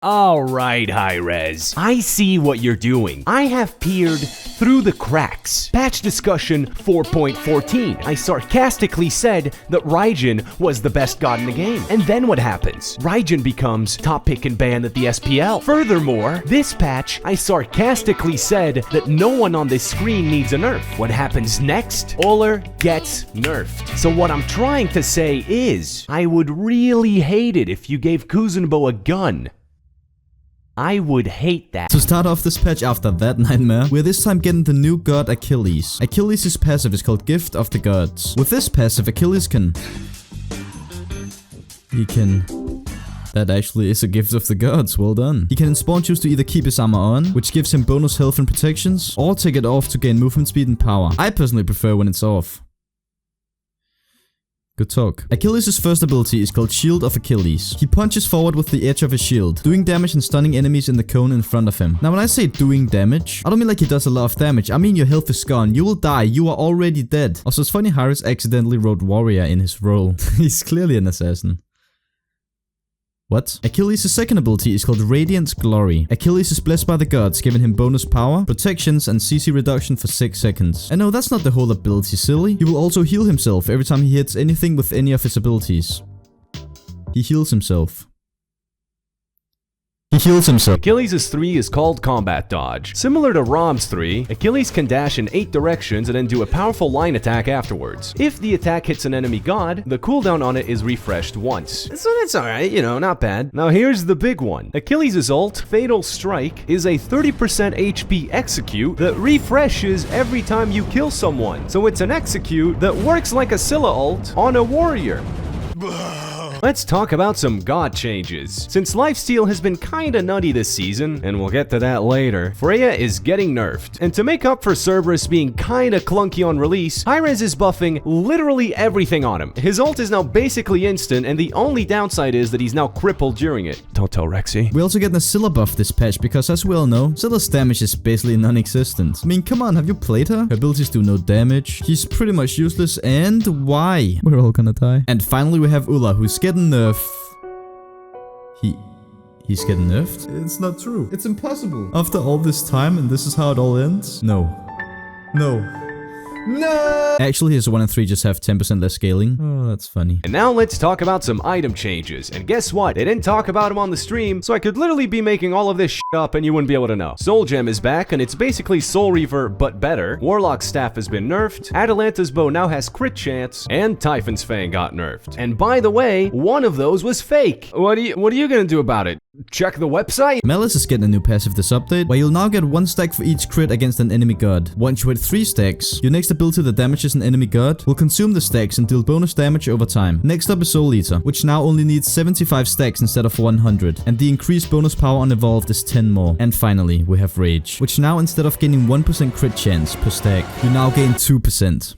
Alright, Hi-Rez. I see what you're doing. I have peered through the cracks. Patch discussion 4.14. I sarcastically said that Raijin was the best god in the game. And then what happens? Raijin becomes top pick and ban at the SPL. Furthermore, this patch, I sarcastically said that no one on this screen needs a nerf. What happens next? Ullr gets nerfed. So what I'm trying to say is, I would really hate it if you gave Kuzenbo a gun. I would hate that. To start off this patch after that nightmare, we're this time getting the new god Achilles. Achilles' passive is called Gift of the Gods. With this passive, Achilles can... That actually is a gift of the gods, well done. He can in spawn choose to either keep his armor on, which gives him bonus health and protections, or take it off to gain movement speed and power. I personally prefer when it's off. Good talk. Achilles' first ability is called Shield of Achilles. He punches forward with the edge of his shield, doing damage and stunning enemies in the cone in front of him. Now when I say doing damage, I don't mean like he does a lot of damage. I mean your health is gone, you will die, you are already dead. Also it's funny Hi-Rez accidentally wrote warrior in his role. He's clearly an assassin. What? Achilles' second ability is called Radiant Glory. Achilles is blessed by the gods, giving him bonus power, protections, and CC reduction for 6 seconds. And no, that's not the whole ability, silly. He will also heal himself every time he hits anything with any of his abilities. He heals himself. Achilles' 3 is called Combat Dodge. Similar to Rom's 3, Achilles can dash in 8 directions and then do a powerful line attack afterwards. If the attack hits an enemy god, the cooldown on it is refreshed once. So that's alright, you know, not bad. Now here's the big one. Achilles' ult, Fatal Strike, is a 30% HP execute that refreshes every time you kill someone. So it's an execute that works like a Scylla ult on a warrior. Let's talk about some god changes. Since lifesteal has been kinda nutty this season, and we'll get to that later, Freya is getting nerfed. And to make up for Cerberus being kinda clunky on release, Hi-Rez is buffing literally everything on him. His ult is now basically instant, and the only downside is that he's now crippled during it. Don't tell Rexy. We also get a Scylla buff this patch because as we all know, Scylla's damage is basically non-existent. I mean, come on, have you played her? Her abilities do no damage. He's pretty much useless, and why? We're all gonna die. And finally we have Ullr, who's getting nerfed. He's getting nerfed? It's not true. It's impossible. After all this time and this is how it all ends? No. Actually, his 1 and 3 just have 10% less scaling. Oh, that's funny. And now let's talk about some item changes. And guess what? They didn't talk about them on the stream, so I could literally be making all of this shit up and you wouldn't be able to know. Soul Gem is back, and it's basically Soul Reaver, but better. Warlock's Staff has been nerfed. Atalanta's Bow now has crit chance, and Typhon's Fang got nerfed. And by the way, one of those was fake. What are you gonna do about it? Check the website? Melis is getting a new passive this update, where you'll now get 1 stack for each crit against an enemy god. Once you hit 3 stacks, your next ability that damages an enemy god will consume the stacks and deal bonus damage over time. Next up is Soul Eater, which now only needs 75 stacks instead of 100, and the increased bonus power on Evolved is 10 more. And finally, we have Rage, which now instead of gaining 1% crit chance per stack, you now gain 2%.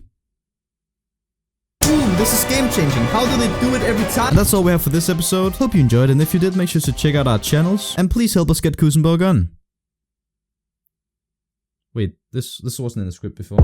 Boom, this is game changing. How do they do it every time? And that's all we have for this episode. Hope you enjoyed, and if you did, make sure to check out our channels, and please help us get Kuzenbo a gun. Wait, this wasn't in the script before.